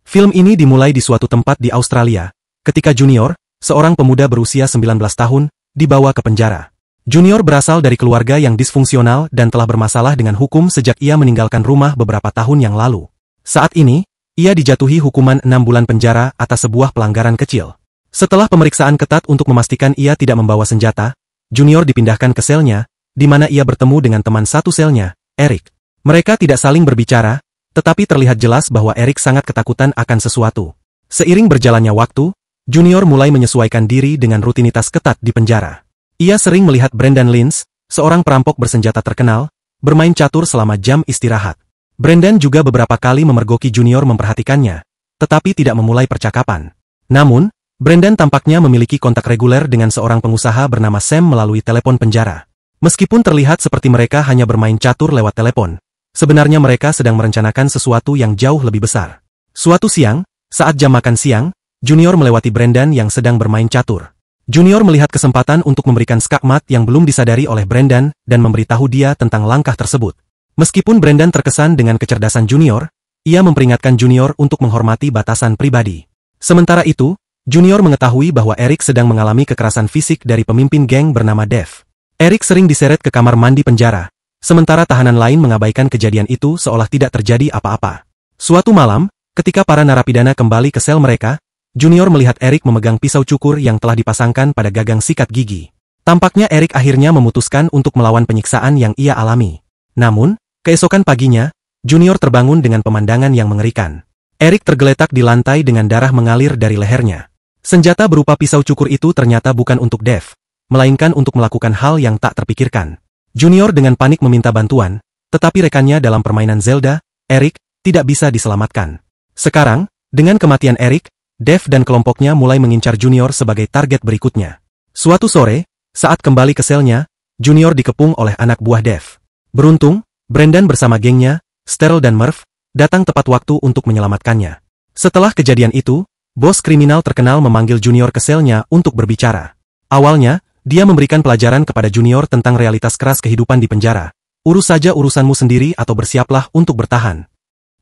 Film ini dimulai di suatu tempat di Australia, ketika Junior, seorang pemuda berusia 19 tahun, dibawa ke penjara. Junior berasal dari keluarga yang disfungsional dan telah bermasalah dengan hukum sejak ia meninggalkan rumah beberapa tahun yang lalu. Saat ini, ia dijatuhi hukuman 6 bulan penjara atas sebuah pelanggaran kecil. Setelah pemeriksaan ketat untuk memastikan ia tidak membawa senjata, Junior dipindahkan ke selnya, di mana ia bertemu dengan teman satu selnya, Eric. Mereka tidak saling berbicara, tetapi terlihat jelas bahwa Eric sangat ketakutan akan sesuatu. Seiring berjalannya waktu, Junior mulai menyesuaikan diri dengan rutinitas ketat di penjara. Ia sering melihat Brendan Lynch, seorang perampok bersenjata terkenal, bermain catur selama jam istirahat. Brendan juga beberapa kali memergoki Junior memperhatikannya, tetapi tidak memulai percakapan. Namun, Brendan tampaknya memiliki kontak reguler dengan seorang pengusaha bernama Sam melalui telepon penjara. Meskipun terlihat seperti mereka hanya bermain catur lewat telepon, sebenarnya mereka sedang merencanakan sesuatu yang jauh lebih besar. Suatu siang, saat jam makan siang, Junior melewati Brendan yang sedang bermain catur. Junior melihat kesempatan untuk memberikan skakmat yang belum disadari oleh Brendan dan memberitahu dia tentang langkah tersebut. Meskipun Brendan terkesan dengan kecerdasan Junior, ia memperingatkan Junior untuk menghormati batasan pribadi. Sementara itu, Junior mengetahui bahwa Eric sedang mengalami kekerasan fisik dari pemimpin geng bernama Dave. Eric sering diseret ke kamar mandi penjara, sementara tahanan lain mengabaikan kejadian itu seolah tidak terjadi apa-apa. Suatu malam, ketika para narapidana kembali ke sel mereka, Junior melihat Eric memegang pisau cukur yang telah dipasangkan pada gagang sikat gigi. Tampaknya Eric akhirnya memutuskan untuk melawan penyiksaan yang ia alami. Namun, keesokan paginya, Junior terbangun dengan pemandangan yang mengerikan. Eric tergeletak di lantai dengan darah mengalir dari lehernya. Senjata berupa pisau cukur itu ternyata bukan untuk Dave, melainkan untuk melakukan hal yang tak terpikirkan. Junior dengan panik meminta bantuan, tetapi rekannya dalam permainan Zelda, Eric, tidak bisa diselamatkan. Sekarang, dengan kematian Eric, Dave dan kelompoknya mulai mengincar Junior sebagai target berikutnya. Suatu sore, saat kembali ke selnya, Junior dikepung oleh anak buah Dave. Beruntung, Brendan bersama gengnya, Sterl dan Murph, datang tepat waktu untuk menyelamatkannya. Setelah kejadian itu, bos kriminal terkenal memanggil Junior ke selnya untuk berbicara. Awalnya, dia memberikan pelajaran kepada Junior tentang realitas keras kehidupan di penjara. Urus saja urusanmu sendiri atau bersiaplah untuk bertahan.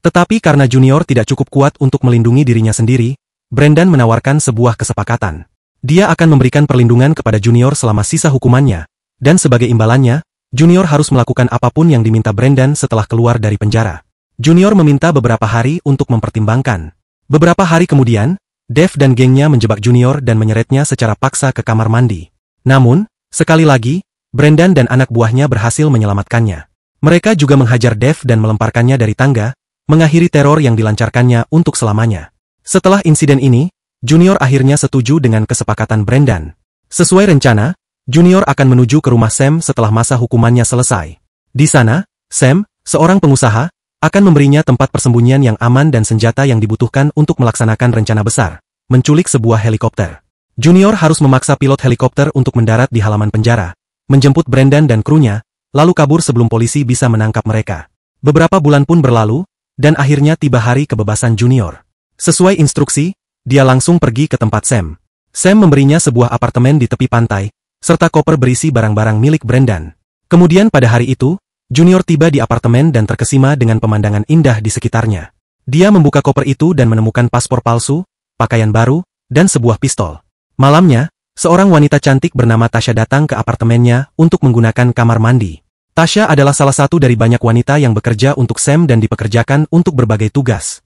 Tetapi karena Junior tidak cukup kuat untuk melindungi dirinya sendiri, Brendan menawarkan sebuah kesepakatan. Dia akan memberikan perlindungan kepada Junior selama sisa hukumannya, dan sebagai imbalannya, Junior harus melakukan apapun yang diminta Brendan setelah keluar dari penjara. Junior meminta beberapa hari untuk mempertimbangkan. Beberapa hari kemudian, Dave dan gengnya menjebak Junior dan menyeretnya secara paksa ke kamar mandi. Namun, sekali lagi, Brendan dan anak buahnya berhasil menyelamatkannya. Mereka juga menghajar Dave dan melemparkannya dari tangga, mengakhiri teror yang dilancarkannya untuk selamanya. Setelah insiden ini, Junior akhirnya setuju dengan kesepakatan Brendan. Sesuai rencana, Junior akan menuju ke rumah Sam setelah masa hukumannya selesai. Di sana, Sam, seorang pengusaha, akan memberinya tempat persembunyian yang aman dan senjata yang dibutuhkan untuk melaksanakan rencana besar, menculik sebuah helikopter. Junior harus memaksa pilot helikopter untuk mendarat di halaman penjara, menjemput Brendan dan krunya, lalu kabur sebelum polisi bisa menangkap mereka. Beberapa bulan pun berlalu, dan akhirnya tiba hari kebebasan Junior. Sesuai instruksi, dia langsung pergi ke tempat Sam. Sam memberinya sebuah apartemen di tepi pantai, serta koper berisi barang-barang milik Brendan. Kemudian pada hari itu, Junior tiba di apartemen dan terkesima dengan pemandangan indah di sekitarnya. Dia membuka koper itu dan menemukan paspor palsu, pakaian baru, dan sebuah pistol. Malamnya, seorang wanita cantik bernama Tasha datang ke apartemennya untuk menggunakan kamar mandi. Tasha adalah salah satu dari banyak wanita yang bekerja untuk Sam dan dipekerjakan untuk berbagai tugas.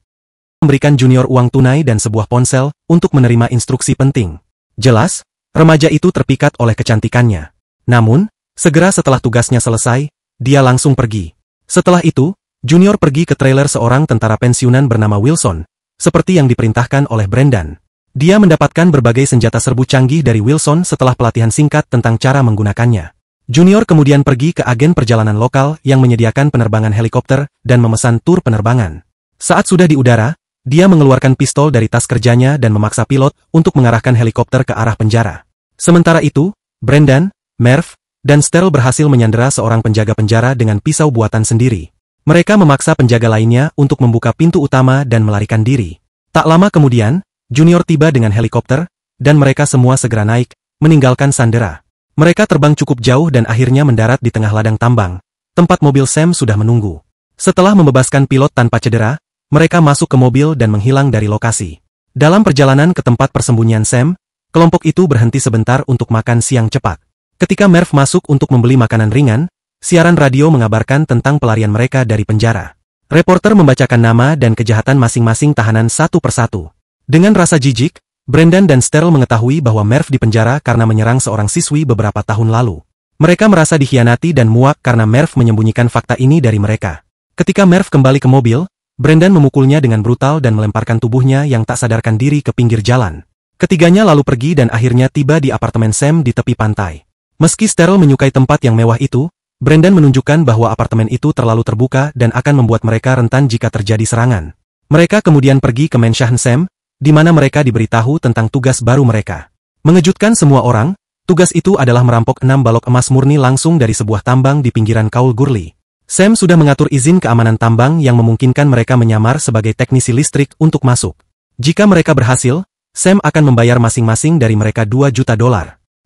Memberikan Junior uang tunai dan sebuah ponsel untuk menerima instruksi penting. Jelas, remaja itu terpikat oleh kecantikannya. Namun, segera setelah tugasnya selesai, dia langsung pergi. Setelah itu, Junior pergi ke trailer seorang tentara pensiunan bernama Wilson, seperti yang diperintahkan oleh Brendan. Dia mendapatkan berbagai senjata serbu canggih dari Wilson setelah pelatihan singkat tentang cara menggunakannya. Junior kemudian pergi ke agen perjalanan lokal yang menyediakan penerbangan helikopter dan memesan tur penerbangan. Saat sudah di udara, dia mengeluarkan pistol dari tas kerjanya dan memaksa pilot untuk mengarahkan helikopter ke arah penjara. Sementara itu, Brendan, Murph, dan Sterl berhasil menyandera seorang penjaga penjara dengan pisau buatan sendiri. Mereka memaksa penjaga lainnya untuk membuka pintu utama dan melarikan diri. Tak lama kemudian, Junior tiba dengan helikopter, dan mereka semua segera naik, meninggalkan sandera. Mereka terbang cukup jauh dan akhirnya mendarat di tengah ladang tambang, tempat mobil Sam sudah menunggu. Setelah membebaskan pilot tanpa cedera, mereka masuk ke mobil dan menghilang dari lokasi. Dalam perjalanan ke tempat persembunyian Sam, kelompok itu berhenti sebentar untuk makan siang cepat. Ketika Merv masuk untuk membeli makanan ringan, siaran radio mengabarkan tentang pelarian mereka dari penjara. Reporter membacakan nama dan kejahatan masing-masing tahanan satu persatu. Dengan rasa jijik, Brendan dan Sterl mengetahui bahwa Merv dipenjara karena menyerang seorang siswi beberapa tahun lalu. Mereka merasa dikhianati dan muak karena Merv menyembunyikan fakta ini dari mereka. Ketika Merv kembali ke mobil, Brendan memukulnya dengan brutal dan melemparkan tubuhnya yang tak sadarkan diri ke pinggir jalan. Ketiganya lalu pergi dan akhirnya tiba di apartemen Sam di tepi pantai. Meski Sterl menyukai tempat yang mewah itu, Brendan menunjukkan bahwa apartemen itu terlalu terbuka dan akan membuat mereka rentan jika terjadi serangan. Mereka kemudian pergi ke Mansion Sam, di mana mereka diberitahu tentang tugas baru mereka. Mengejutkan semua orang, tugas itu adalah merampok 6 balok emas murni langsung dari sebuah tambang di pinggiran Kaul Gurli. Sam sudah mengatur izin keamanan tambang yang memungkinkan mereka menyamar sebagai teknisi listrik untuk masuk. Jika mereka berhasil, Sam akan membayar masing-masing dari mereka $2 juta.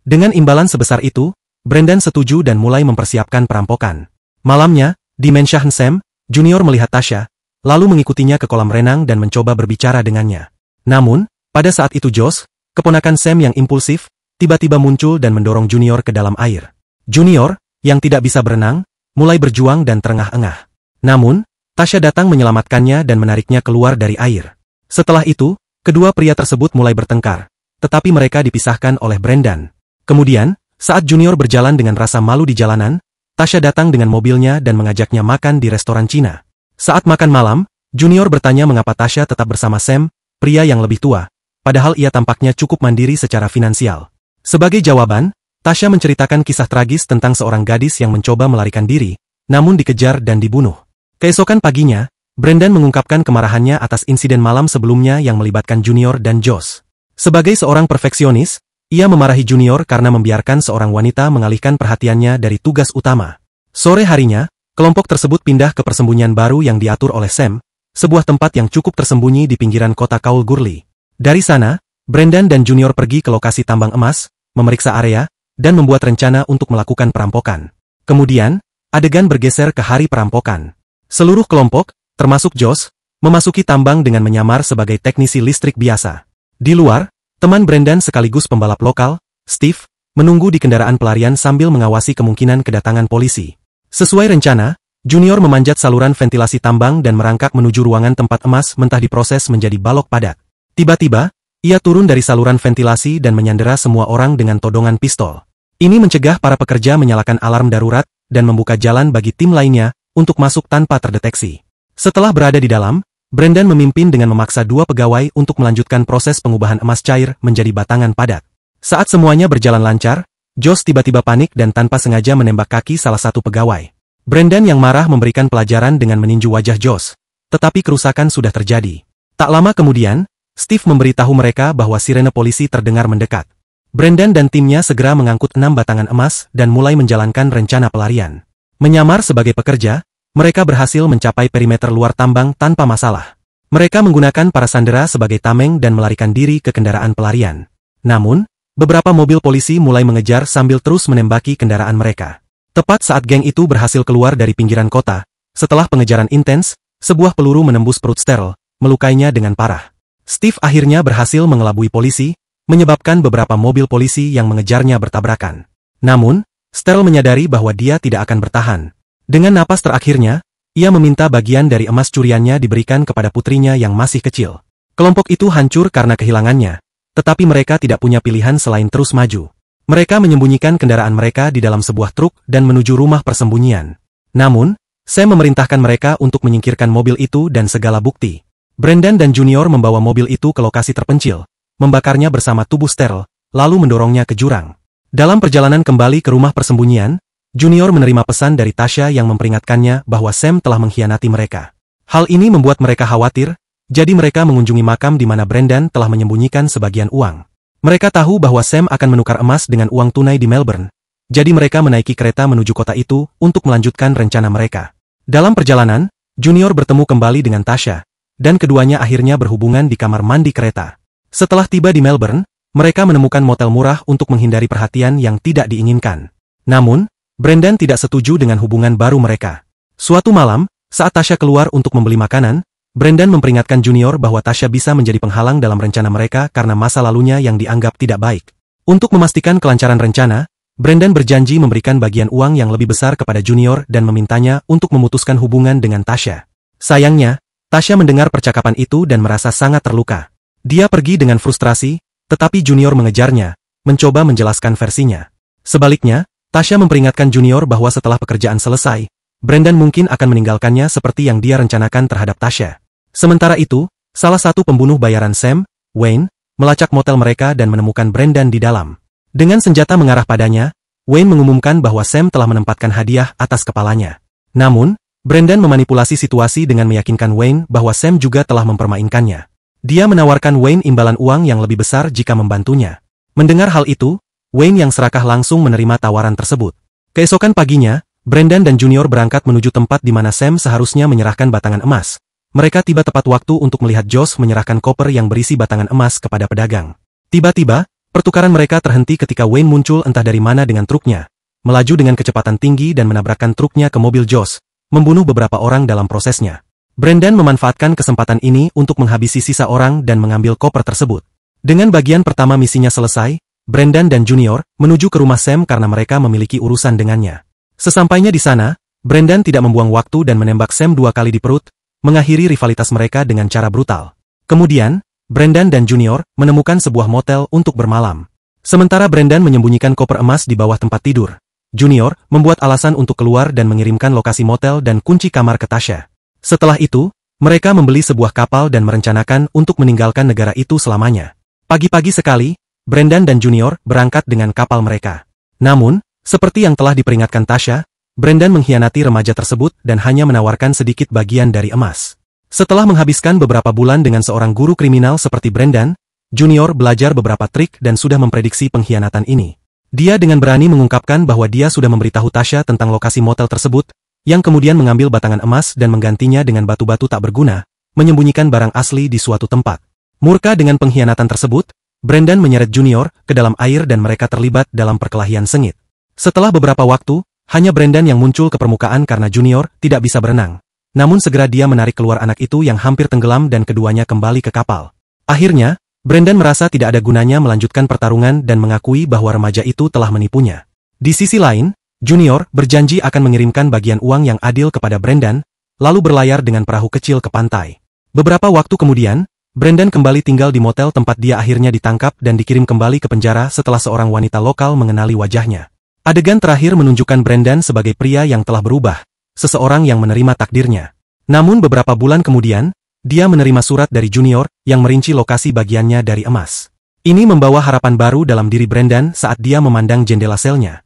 Dengan imbalan sebesar itu, Brendan setuju dan mulai mempersiapkan perampokan. Malamnya, di Mansion Sam, Junior melihat Tasha, lalu mengikutinya ke kolam renang dan mencoba berbicara dengannya. Namun, pada saat itu Josh, keponakan Sam yang impulsif, tiba-tiba muncul dan mendorong Junior ke dalam air. Junior, yang tidak bisa berenang, mulai berjuang dan terengah-engah. Namun, Tasha datang menyelamatkannya dan menariknya keluar dari air. Setelah itu, kedua pria tersebut mulai bertengkar, tetapi mereka dipisahkan oleh Brendan. Kemudian, saat Junior berjalan dengan rasa malu di jalanan, Tasha datang dengan mobilnya dan mengajaknya makan di restoran Cina. Saat makan malam, Junior bertanya mengapa Tasha tetap bersama Sam, pria yang lebih tua, padahal ia tampaknya cukup mandiri secara finansial. Sebagai jawaban, Tasha menceritakan kisah tragis tentang seorang gadis yang mencoba melarikan diri, namun dikejar dan dibunuh. Keesokan paginya, Brendan mengungkapkan kemarahannya atas insiden malam sebelumnya yang melibatkan Junior dan Josh. Sebagai seorang perfeksionis, ia memarahi Junior karena membiarkan seorang wanita mengalihkan perhatiannya dari tugas utama. Sore harinya, kelompok tersebut pindah ke persembunyian baru yang diatur oleh Sam, sebuah tempat yang cukup tersembunyi di pinggiran kota Kaul Gurli. Dari sana, Brendan dan Junior pergi ke lokasi tambang emas, memeriksa area, dan membuat rencana untuk melakukan perampokan. Kemudian, adegan bergeser ke hari perampokan. Seluruh kelompok, termasuk Josh, memasuki tambang dengan menyamar sebagai teknisi listrik biasa. Di luar, teman Brendan sekaligus pembalap lokal, Steve, menunggu di kendaraan pelarian sambil mengawasi kemungkinan kedatangan polisi. Sesuai rencana, Junior memanjat saluran ventilasi tambang dan merangkak menuju ruangan tempat emas mentah diproses menjadi balok padat. Tiba-tiba, ia turun dari saluran ventilasi dan menyandera semua orang dengan todongan pistol. Ini mencegah para pekerja menyalakan alarm darurat dan membuka jalan bagi tim lainnya untuk masuk tanpa terdeteksi. Setelah berada di dalam, Brendan memimpin dengan memaksa 2 pegawai untuk melanjutkan proses pengubahan emas cair menjadi batangan padat. Saat semuanya berjalan lancar, Josh tiba-tiba panik dan tanpa sengaja menembak kaki salah satu pegawai. Brendan yang marah memberikan pelajaran dengan meninju wajah Josh, tetapi kerusakan sudah terjadi. Tak lama kemudian, Steve memberitahu mereka bahwa sirene polisi terdengar mendekat. Brendan dan timnya segera mengangkut 6 batangan emas dan mulai menjalankan rencana pelarian. Menyamar sebagai pekerja, mereka berhasil mencapai perimeter luar tambang tanpa masalah. Mereka menggunakan para sandera sebagai tameng dan melarikan diri ke kendaraan pelarian. Namun, beberapa mobil polisi mulai mengejar sambil terus menembaki kendaraan mereka. Tepat saat geng itu berhasil keluar dari pinggiran kota, setelah pengejaran intens, sebuah peluru menembus perut Sterl, melukainya dengan parah. Steve akhirnya berhasil mengelabui polisi, menyebabkan beberapa mobil polisi yang mengejarnya bertabrakan. Namun, Sterl menyadari bahwa dia tidak akan bertahan. Dengan napas terakhirnya, ia meminta bagian dari emas curiannya diberikan kepada putrinya yang masih kecil. Kelompok itu hancur karena kehilangannya, tetapi mereka tidak punya pilihan selain terus maju. Mereka menyembunyikan kendaraan mereka di dalam sebuah truk dan menuju rumah persembunyian. Namun, Sam memerintahkan mereka untuk menyingkirkan mobil itu dan segala bukti. Brendan dan Junior membawa mobil itu ke lokasi terpencil, membakarnya bersama tubuh Sterl, lalu mendorongnya ke jurang. Dalam perjalanan kembali ke rumah persembunyian, Junior menerima pesan dari Tasha yang memperingatkannya bahwa Sam telah mengkhianati mereka. Hal ini membuat mereka khawatir, jadi mereka mengunjungi makam di mana Brendan telah menyembunyikan sebagian uang. Mereka tahu bahwa Sam akan menukar emas dengan uang tunai di Melbourne, jadi mereka menaiki kereta menuju kota itu untuk melanjutkan rencana mereka. Dalam perjalanan, Junior bertemu kembali dengan Tasha, dan keduanya akhirnya berhubungan di kamar mandi kereta. Setelah tiba di Melbourne, mereka menemukan motel murah untuk menghindari perhatian yang tidak diinginkan. Namun, Brendan tidak setuju dengan hubungan baru mereka. Suatu malam, saat Tasha keluar untuk membeli makanan, Brendan memperingatkan Junior bahwa Tasha bisa menjadi penghalang dalam rencana mereka karena masa lalunya yang dianggap tidak baik. Untuk memastikan kelancaran rencana, Brendan berjanji memberikan bagian uang yang lebih besar kepada Junior dan memintanya untuk memutuskan hubungan dengan Tasha. Sayangnya, Tasha mendengar percakapan itu dan merasa sangat terluka. Dia pergi dengan frustrasi, tetapi Junior mengejarnya, mencoba menjelaskan versinya. Sebaliknya, Tasha memperingatkan Junior bahwa setelah pekerjaan selesai, Brendan mungkin akan meninggalkannya seperti yang dia rencanakan terhadap Tasha. Sementara itu, salah satu pembunuh bayaran Sam, Wayne, melacak motel mereka dan menemukan Brendan di dalam. Dengan senjata mengarah padanya, Wayne mengumumkan bahwa Sam telah menempatkan hadiah atas kepalanya. Namun, Brendan memanipulasi situasi dengan meyakinkan Wayne bahwa Sam juga telah mempermainkannya. Dia menawarkan Wayne imbalan uang yang lebih besar jika membantunya. Mendengar hal itu, Wayne yang serakah langsung menerima tawaran tersebut. Keesokan paginya, Brendan dan Junior berangkat menuju tempat di mana Sam seharusnya menyerahkan batangan emas. Mereka tiba tepat waktu untuk melihat Josh menyerahkan koper yang berisi batangan emas kepada pedagang. Tiba-tiba, pertukaran mereka terhenti ketika Wayne muncul entah dari mana dengan truknya, melaju dengan kecepatan tinggi dan menabrakkan truknya ke mobil Josh, membunuh beberapa orang dalam prosesnya. Brendan memanfaatkan kesempatan ini untuk menghabisi sisa orang dan mengambil koper tersebut. Dengan bagian pertama misinya selesai, Brendan dan Junior menuju ke rumah Sam karena mereka memiliki urusan dengannya. Sesampainya di sana, Brendan tidak membuang waktu dan menembak Sam 2 kali di perut, mengakhiri rivalitas mereka dengan cara brutal. Kemudian, Brendan dan Junior menemukan sebuah motel untuk bermalam. Sementara Brendan menyembunyikan koper emas di bawah tempat tidur, Junior membuat alasan untuk keluar dan mengirimkan lokasi motel dan kunci kamar ke Tasha. Setelah itu, mereka membeli sebuah kapal dan merencanakan untuk meninggalkan negara itu selamanya. Pagi-pagi sekali, Brendan dan Junior berangkat dengan kapal mereka. Namun, seperti yang telah diperingatkan Tasha, Brendan mengkhianati remaja tersebut dan hanya menawarkan sedikit bagian dari emas. Setelah menghabiskan beberapa bulan dengan seorang guru kriminal seperti Brendan, Junior belajar beberapa trik dan sudah memprediksi pengkhianatan ini. Dia dengan berani mengungkapkan bahwa dia sudah memberitahu Tasha tentang lokasi motel tersebut, yang kemudian mengambil batangan emas dan menggantinya dengan batu-batu tak berguna, menyembunyikan barang asli di suatu tempat. Murka dengan pengkhianatan tersebut, Brendan menyeret Junior ke dalam air dan mereka terlibat dalam perkelahian sengit. Setelah beberapa waktu, hanya Brendan yang muncul ke permukaan karena Junior tidak bisa berenang. Namun segera dia menarik keluar anak itu yang hampir tenggelam dan keduanya kembali ke kapal. Akhirnya, Brendan merasa tidak ada gunanya melanjutkan pertarungan dan mengakui bahwa remaja itu telah menipunya. Di sisi lain, Junior berjanji akan mengirimkan bagian uang yang adil kepada Brendan, lalu berlayar dengan perahu kecil ke pantai. Beberapa waktu kemudian, Brendan kembali tinggal di motel tempat dia akhirnya ditangkap dan dikirim kembali ke penjara setelah seorang wanita lokal mengenali wajahnya. Adegan terakhir menunjukkan Brendan sebagai pria yang telah berubah, seseorang yang menerima takdirnya. Namun beberapa bulan kemudian, dia menerima surat dari Junior yang merinci lokasi bagiannya dari emas. Ini membawa harapan baru dalam diri Brendan saat dia memandang jendela selnya.